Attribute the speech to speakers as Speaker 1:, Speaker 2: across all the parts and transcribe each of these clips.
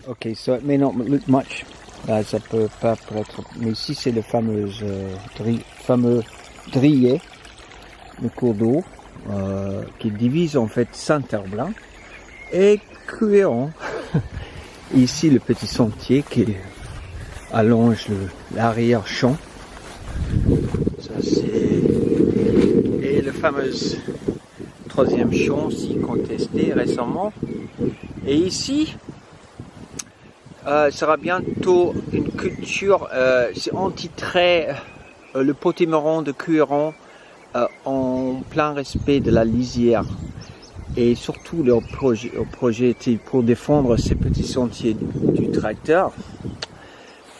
Speaker 1: Okay, so it may not look much, ça peut pas paraître, mais ici c'est le fameux Drier, le cours d'eau, qui divise en fait Saint-Herblain et Cuéron. Ici le petit sentier qui allonge l'arrière-champ. Ça c'est... Et le fameux troisième champ aussi contesté récemment. Et ici, sera bientôt une culture, c'est intitulé le potimarron de Cuéron en plein respect de la lisière. Et surtout le projet était pour défendre ces petits sentiers du tracteur.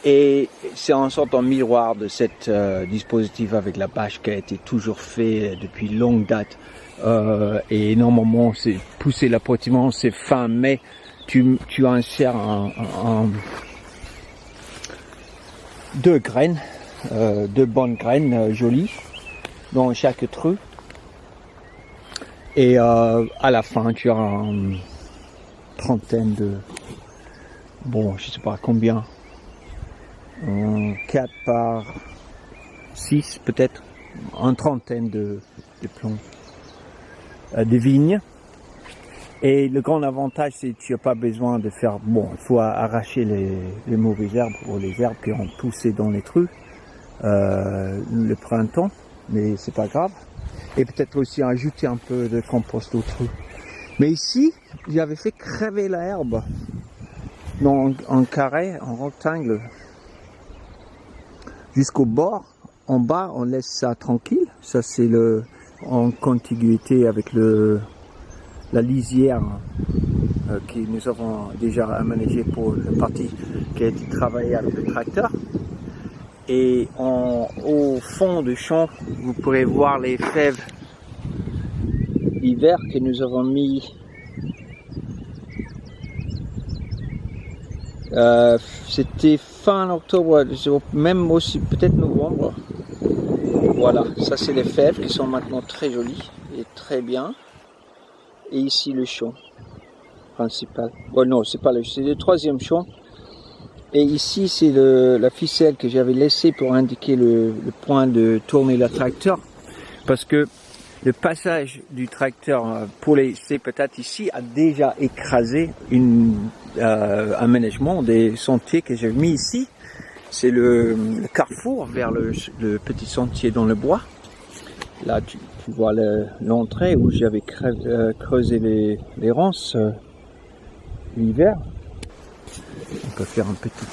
Speaker 1: Et c'est en sorte un miroir de cet dispositif avec la bâche qui a été toujours fait depuis longue date. Et normalement, c'est pousser le potimarron, c'est fin mai. Tu insères deux graines, deux bonnes graines jolies dans chaque trou. Et à la fin, tu as une trentaine de, bon, je sais pas combien, 4 par 6 peut-être, une trentaine de plants, de vignes. Et le grand avantage, c'est que tu n'as pas besoin de faire, bon, il faut arracher les mauvaises herbes ou les herbes qui ont poussé dans les trous le printemps, mais c'est pas grave. Et peut-être aussi ajouter un peu de compost au trou. Mais ici, j'avais fait crever l'herbe en carré, en rectangle, jusqu'au bord. En bas, on laisse ça tranquille. Ça, c'est en contiguïté avec la lisière que nous avons déjà aménagée pour la partie qui a été travaillée avec le tracteur. Et au fond du champ, vous pourrez voir les fèves d'hiver que nous avons mis. C'était fin octobre, même aussi peut-être novembre. Voilà, ça c'est les fèves qui sont maintenant très jolies et très bien. Et ici le champ principal. Oh non, c'est pas c'est le troisième champ. Et ici c'est la ficelle que j'avais laissée pour indiquer le point de tourner le tracteur. Parce que le passage du tracteur pour ces patates ici a déjà écrasé un aménagement des sentiers que j'ai mis ici. C'est le carrefour vers le petit sentier dans le bois. Là tu vois l'entrée où j'avais creusé les ronces l'hiver. On peut faire un petit.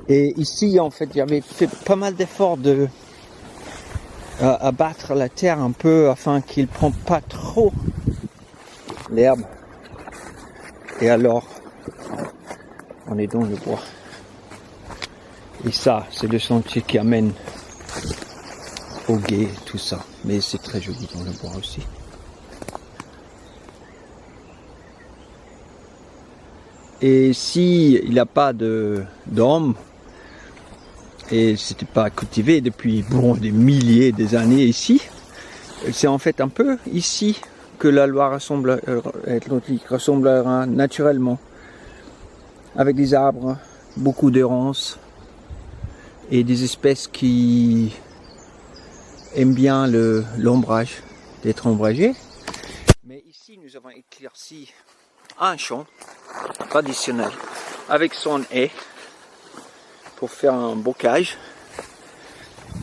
Speaker 1: Et ici, en fait, j'avais fait pas mal d'efforts de abattre la terre un peu afin qu'il ne prenne pas trop l'herbe. Et alors, on est dans le bois. Et ça, c'est le sentier qui amène au gué, tout ça. Mais c'est très joli dans le bois aussi. Et si il n'y a pas d'homme, et c'était pas cultivé depuis des milliers d'années ici, c'est en fait un peu ici que la Loire Atlantique ressemblera naturellement, avec des arbres, beaucoup de ronces et des espèces qui aiment bien l'ombrage, d'être ombragées. Mais ici nous avons éclairci un champ traditionnel avec son haie pour faire un bocage.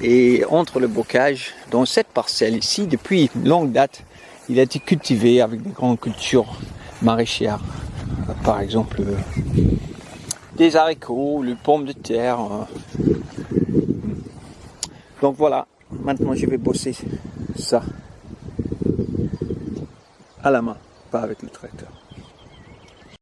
Speaker 1: Et entre le bocage, dans cette parcelle ici, depuis longue date, il a été cultivé avec des grandes cultures maraîchères, par exemple des haricots, les pommes de terre. Donc voilà, maintenant je vais bosser ça à la main, pas avec le tracteur.